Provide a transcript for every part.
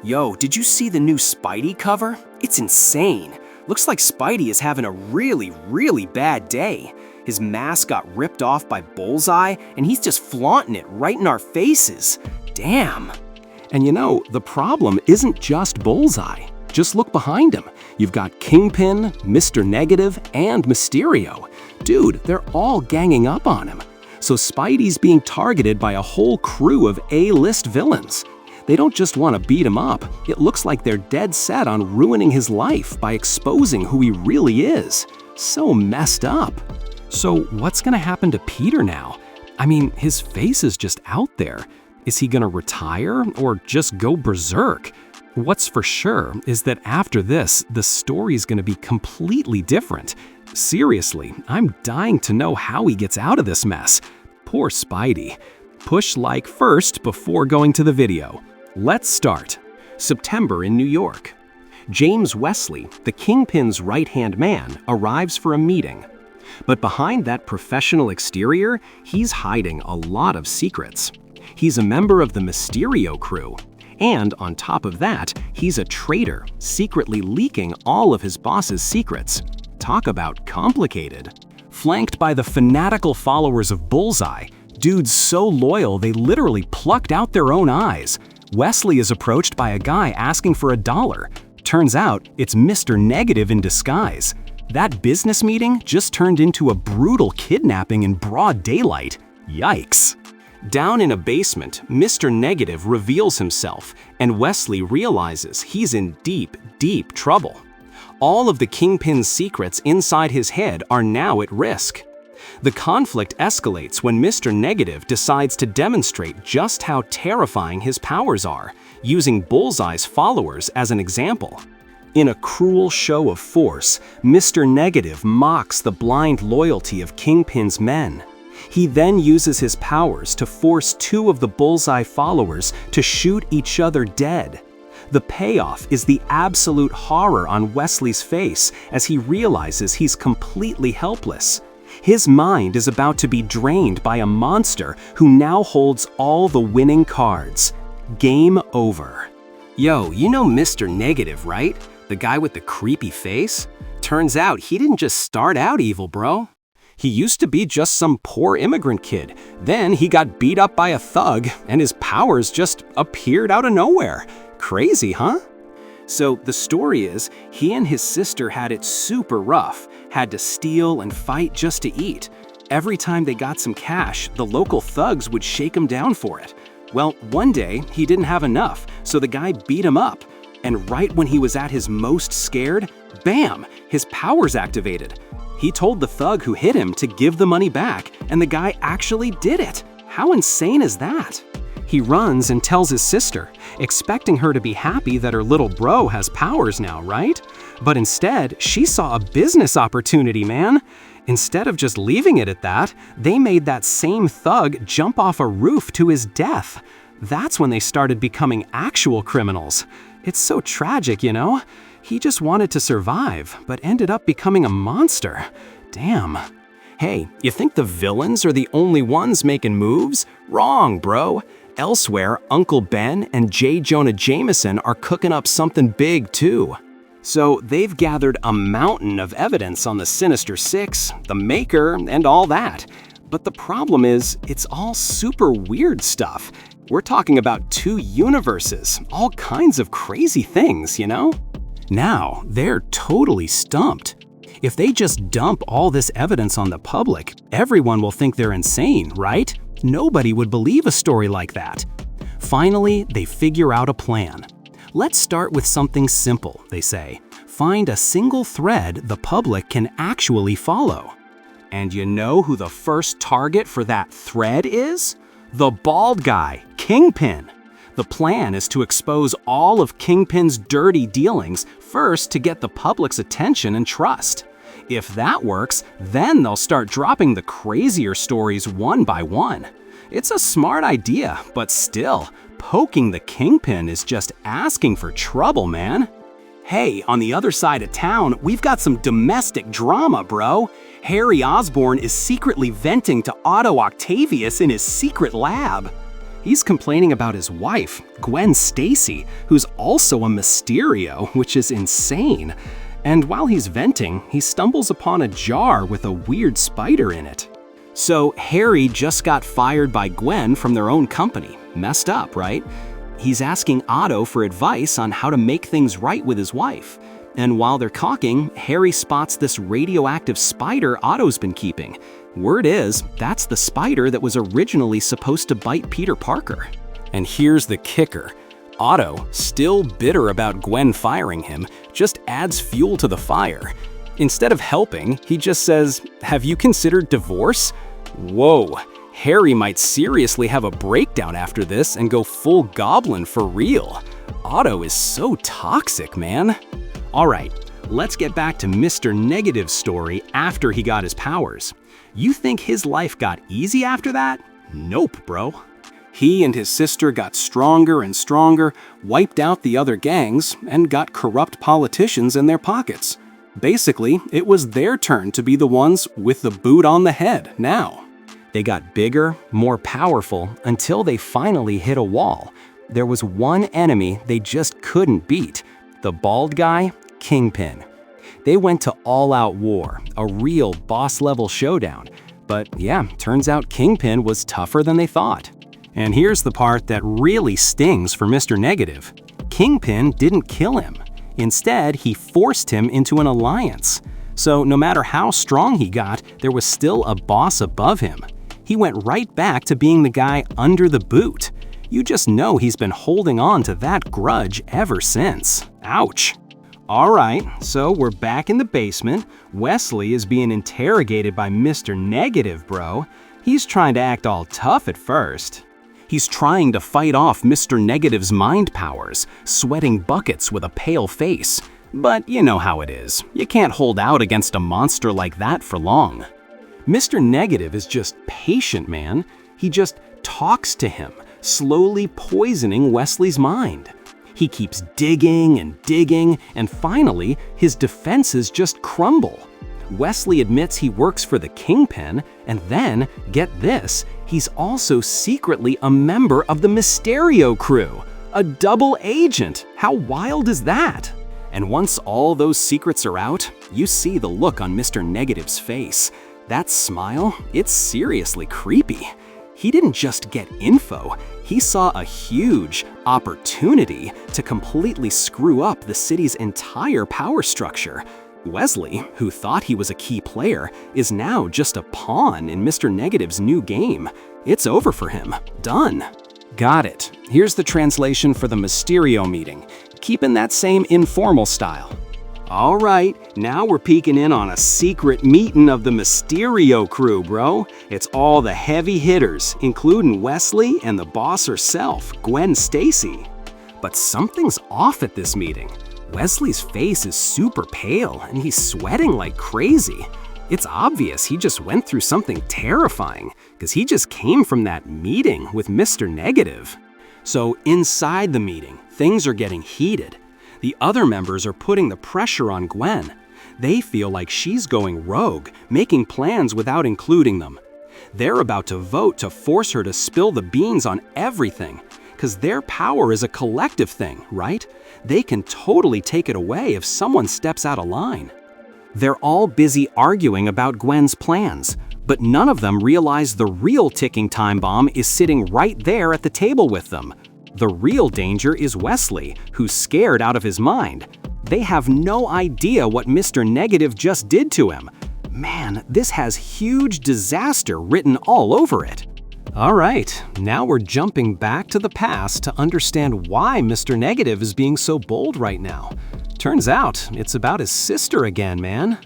Yo, did you see the new Spidey cover? It's insane. Looks like Spidey is having a really bad day. His mask got ripped off by Bullseye, and he's just flaunting it right in our faces. Damn. And you know, the problem isn't just Bullseye. Just look behind him. You've got Kingpin, Mr. Negative, and Mysterio. Dude, they're all ganging up on him. So Spidey's being targeted by a whole crew of A-list villains. They don't just want to beat him up, it looks like they're dead set on ruining his life by exposing who he really is. So messed up. So what's gonna happen to Peter now? I mean, his face is just out there. Is he gonna retire or just go berserk? What's for sure is that after this, the story's gonna be completely different. Seriously, I'm dying to know how he gets out of this mess. Poor Spidey. Push like first before going to the video. Let's start. September in New York. James Wesley, the Kingpin's right-hand man, arrives for a meeting. But behind that professional exterior, he's hiding a lot of secrets. He's a member of the Mysterio crew. And on top of that, he's a traitor, secretly leaking all of his boss's secrets. Talk about complicated. Flanked by the fanatical followers of Bullseye, dudes so loyal they literally plucked out their own eyes. Wesley is approached by a guy asking for $1. Turns out, it's Mr. Negative in disguise. That business meeting just turned into a brutal kidnapping in broad daylight. Yikes. Down in a basement, Mr. Negative reveals himself, and Wesley realizes he's in deep trouble. All of the Kingpin's secrets inside his head are now at risk. The conflict escalates when Mr. Negative decides to demonstrate just how terrifying his powers are, using Bullseye's followers as an example. In a cruel show of force, Mr. Negative mocks the blind loyalty of Kingpin's men. He then uses his powers to force two of the Bullseye followers to shoot each other dead. The payoff is the absolute horror on Wesley's face as he realizes he's completely helpless. His mind is about to be drained by a monster who now holds all the winning cards. Game over. Yo, you know Mr. Negative, right? The guy with the creepy face? Turns out he didn't just start out evil, bro. He used to be just some poor immigrant kid. Then he got beat up by a thug, and his powers just appeared out of nowhere. Crazy, huh? So the story is, he and his sister had it super rough, had to steal and fight just to eat. Every time they got some cash, the local thugs would shake him down for it. Well, one day, he didn't have enough, so the guy beat him up. And right when he was at his most scared, bam, his powers activated. He told the thug who hit him to give the money back, and the guy actually did it. How insane is that? He runs and tells his sister, expecting her to be happy that her little bro has powers now, right? But instead, she saw a business opportunity, man. Instead of just leaving it at that, they made that same thug jump off a roof to his death. That's when they started becoming actual criminals. It's so tragic, you know? He just wanted to survive, but ended up becoming a monster. Damn. Hey, you think the villains are the only ones making moves? Wrong, bro. Elsewhere, Uncle Ben and J. Jonah Jameson are cooking up something big too. So they've gathered a mountain of evidence on the Sinister Six, the Maker, and all that. But the problem is, it's all super weird stuff. We're talking about two universes, all kinds of crazy things, you know? Now, they're totally stumped. If they just dump all this evidence on the public, everyone will think they're insane, right? Nobody would believe a story like that. Finally, they figure out a plan. Let's start with something simple, they say. Find a single thread the public can actually follow. And you know who the first target for that thread is? The bald guy, Kingpin. The plan is to expose all of Kingpin's dirty dealings first to get the public's attention and trust. If that works, then they'll start dropping the crazier stories one by one. It's a smart idea, but still, poking the Kingpin is just asking for trouble, man. Hey, on the other side of town, we've got some domestic drama, bro. Harry Osborn is secretly venting to Otto Octavius in his secret lab. He's complaining about his wife, Gwen Stacy, who's also a Mysterio, which is insane. And while he's venting, he stumbles upon a jar with a weird spider in it. So Harry just got fired by Gwen from their own company. Messed up, right? He's asking Otto for advice on how to make things right with his wife. And while they're talking, Harry spots this radioactive spider Otto's been keeping. Word is, that's the spider that was originally supposed to bite Peter Parker. And here's the kicker. Otto, still bitter about Gwen firing him, just adds fuel to the fire. Instead of helping, he just says, "Have you considered divorce?" Whoa, Harry might seriously have a breakdown after this and go full goblin for real. Otto is so toxic, man. All right, let's get back to Mr. Negative's story after he got his powers. You think his life got easy after that? Nope, bro. He and his sister got stronger and stronger, wiped out the other gangs, and got corrupt politicians in their pockets. Basically, it was their turn to be the ones with the boot on the head now. They got bigger, more powerful, until they finally hit a wall. There was one enemy they just couldn't beat: the bald guy, Kingpin. They went to all-out war, a real boss-level showdown. But yeah, turns out Kingpin was tougher than they thought. And here's the part that really stings for Mr. Negative. Kingpin didn't kill him. Instead, he forced him into an alliance. So no matter how strong he got, there was still a boss above him. He went right back to being the guy under the boot. You just know he's been holding on to that grudge ever since. Ouch. All right, so we're back in the basement. Wesley is being interrogated by Mr. Negative, bro. He's trying to act all tough at first. He's trying to fight off Mr. Negative's mind powers, sweating buckets with a pale face. But you know how it is. You can't hold out against a monster like that for long. Mr. Negative is just patient, man. He just talks to him, slowly poisoning Wesley's mind. He keeps digging and digging, and finally, his defenses just crumble. Wesley admits he works for the Kingpin, and then, get this, he's also secretly a member of the Mysterio crew. A double agent! How wild is that? And once all those secrets are out, you see the look on Mr. Negative's face. That smile, it's seriously creepy. He didn't just get info, he saw a huge opportunity to completely screw up the city's entire power structure. Wesley, who thought he was a key player, is now just a pawn in Mr. Negative's new game. It's over for him. Done. Got it. Here's the translation for the Mysterio meeting. Keep in that same informal style. All right, now we're peeking in on a secret meeting of the Mysterio crew, bro. It's all the heavy hitters, including Wesley and the boss herself, Gwen Stacy. But something's off at this meeting. Wesley's face is super pale and he's sweating like crazy. It's obvious he just went through something terrifying because he just came from that meeting with Mr. Negative. So inside the meeting, things are getting heated. The other members are putting the pressure on Gwen. They feel like she's going rogue, making plans without including them. They're about to vote to force her to spill the beans on everything, because their power is a collective thing, right? They can totally take it away if someone steps out of line. They're all busy arguing about Gwen's plans, but none of them realize the real ticking time bomb is sitting right there at the table with them. The real danger is Wesley, who's scared out of his mind. They have no idea what Mr. Negative just did to him. Man, this has huge disaster written all over it. All right, now we're jumping back to the past to understand why Mr. Negative is being so bold right now. Turns out, it's about his sister again, man.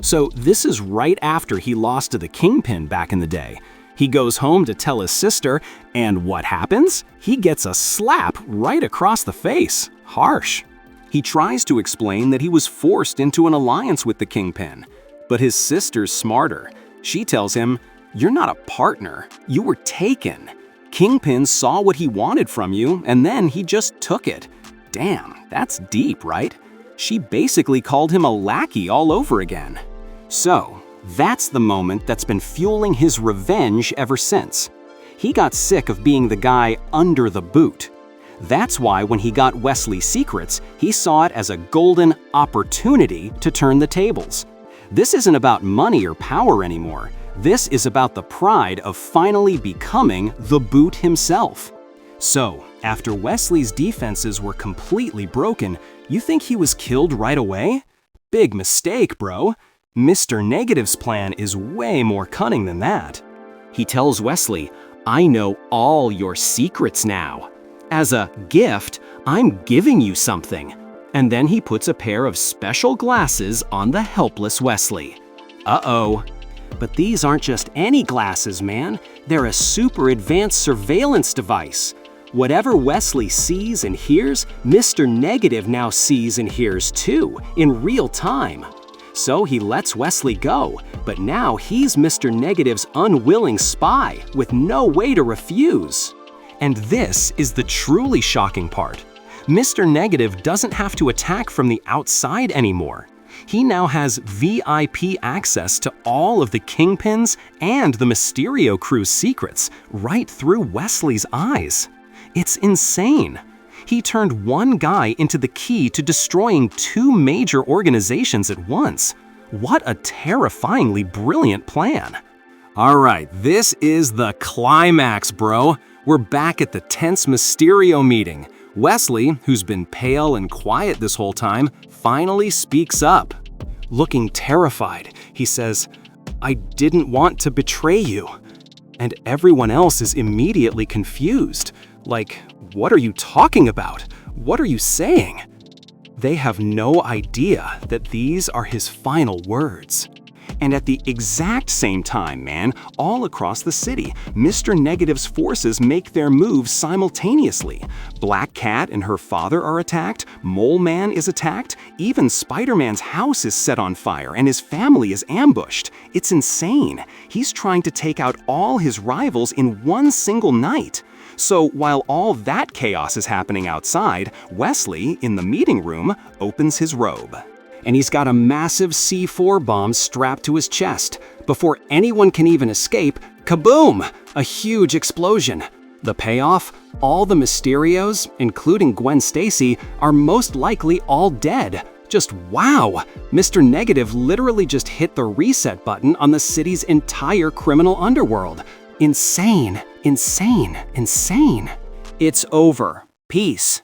So this is right after he lost to the Kingpin back in the day. He goes home to tell his sister, and what happens? He gets a slap right across the face. Harsh. He tries to explain that he was forced into an alliance with the Kingpin, but his sister's smarter. She tells him, "You're not a partner, you were taken. Kingpin saw what he wanted from you, and then he just took it." Damn, that's deep, right? She basically called him a lackey all over again. So, that's the moment that's been fueling his revenge ever since. He got sick of being the guy under the boot. That's why when he got Wesley's secrets, he saw it as a golden opportunity to turn the tables. This isn't about money or power anymore. This is about the pride of finally becoming the boot himself. So, after Wesley's defenses were completely broken, you think he was killed right away? Big mistake, bro. Mr. Negative's plan is way more cunning than that. He tells Wesley, "I know all your secrets now. As a gift, I'm giving you something." And then he puts a pair of special glasses on the helpless Wesley. Uh-oh. But these aren't just any glasses, man. They're a super advanced surveillance device. Whatever Wesley sees and hears, Mr. Negative now sees and hears too, in real time. So he lets Wesley go, but now he's Mr. Negative's unwilling spy with no way to refuse. And this is the truly shocking part. Mr. Negative doesn't have to attack from the outside anymore. He now has VIP access to all of the Kingpin's and the Mysterio crew's secrets right through Wesley's eyes. It's insane. He turned one guy into the key to destroying two major organizations at once. What a terrifyingly brilliant plan. All right, this is the climax, bro. We're back at the tense Mysterio meeting. Wesley, who's been pale and quiet this whole time, finally speaks up. Looking terrified, he says, "I didn't want to betray you." And everyone else is immediately confused. Like, what are you talking about? What are you saying? They have no idea that these are his final words. And at the exact same time, man, all across the city, Mr. Negative's forces make their moves simultaneously. Black Cat and her father are attacked, Mole Man is attacked, even Spider-Man's house is set on fire and his family is ambushed. It's insane. He's trying to take out all his rivals in one single night. So while all that chaos is happening outside, Wesley, in the meeting room, opens his robe. And he's got a massive C4 bomb strapped to his chest. Before anyone can even escape, kaboom! A huge explosion. The payoff? All the Mysterios, including Gwen Stacy, are most likely all dead. Just wow! Mr. Negative literally just hit the reset button on the city's entire criminal underworld. Insane, insane, insane. It's over. Peace.